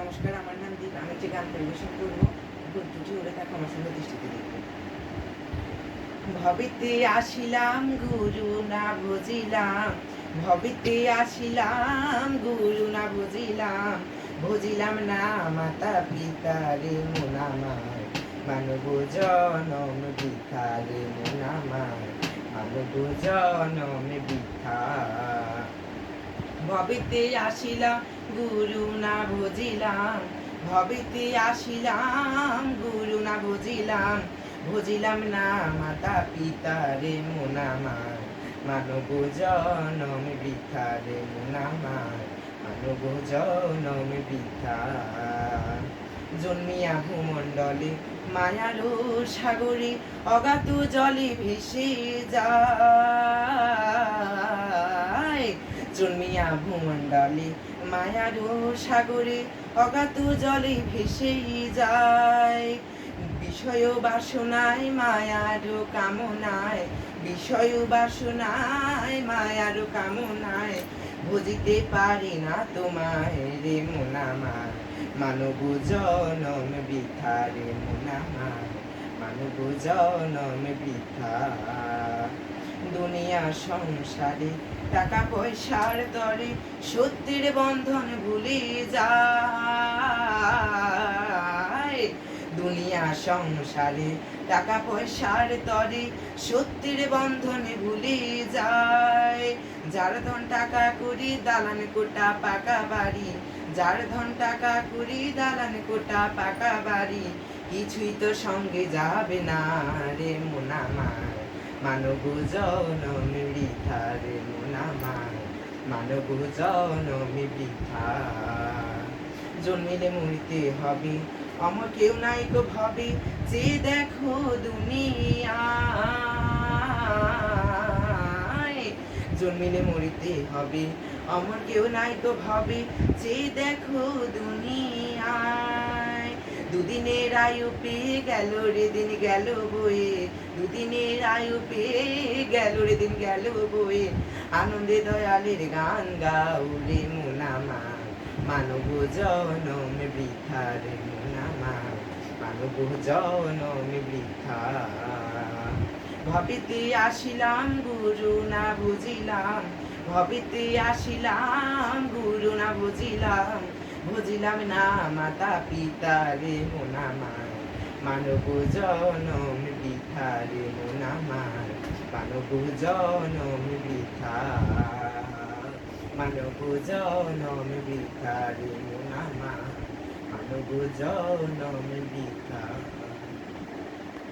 নমস্কার, আমার নাম দীপ। আমি যে গান পরিবেশন করব, ভুল ত্রুটি হলে তাকে আমার সঙ্গে দৃষ্টিতে দেখবেন। ভবেতে আসিলাম গুরু না ভজিলাম, ভবেতে আসিলাম গুরু না ভজিলাম, ভজিলাম না মাতা পিতা রে মন আমার, মানব জনম বৃথা রে মন আমার, মানব জনম বৃথা। ভবেতে আসিলাম গুরু না ভজিলাম, ভবেতে আসিলাম গুরু না ভজিলাম, ভজিলাম না মাতা পিতা রে মন আমার, মানব জনম বৃথা রে মন আমার, মানব জনম বৃথা। জন্মিয়া ভূমণ্ডলে মায়ারো সাগরে, অগাধ জলে ভেসে যায়। জন্মিয়া ভূমণ্ডলে মায়ারো সাগরে, অগাধ জলে ভেসেই যায়। বিষয় বাসনায় মায়ারো কামনায়, বিষয় বাসনায় মায়ারো কামনায়, ভজিতে পারি না তোমায় রে মন আমার, মানব জনম বৃথা রে মন আমার, মানব জনম বৃথা। দুনিয়া সংসারে টাকা পয়সার তরে, সত্যের বন্ধন ভুলে যায়। দুনিয়া সংসারে টাকা পয়সার তরে, সত্যের বন্ধনে ভুলে যায়। যার ধন টাকা করি দালান কোটা পাকা বাড়ি, যার ধন টাকা করি দালান কোটা পাকা বাড়ি, কিছুই তো সঙ্গে যাবে না রে মন আমার, মানব জনম বৃথা রে মন আমার, মানব জনম বৃথা। জন্মিলে মরিতে হবে, আমার কেউ নাই গো ভাবে, যে দেখো দুনিয়ায়। জন্মিলে মরিতে হবে, আমার কেউ নাই গো ভাবে, যে দেখো দুনিয়ায়। দুদিনের আয়ু পেয়ে গেল রে দিন গেল বয়ে, দুদিনের আয়ু পেয়ে গেল রে দিন গেল বয়ে, আনন্দে দয়ালের গান গাও রে মন আমার, মানব জনম বৃথা রে মন আমার, মানব জনম বৃথা। ভবেতে আসিলাম গুরু না বুঝিলাম, ভবেতে আসিলাম গুরু না বুঝিলাম, বুঝিলাম না মাতা পিতা রে মন আমার, মানব জনম বৃথা রে মন আমার, মানব জনম বৃথা, মানব জনম বৃথা রে মন আমার, মানব জনম বৃথা।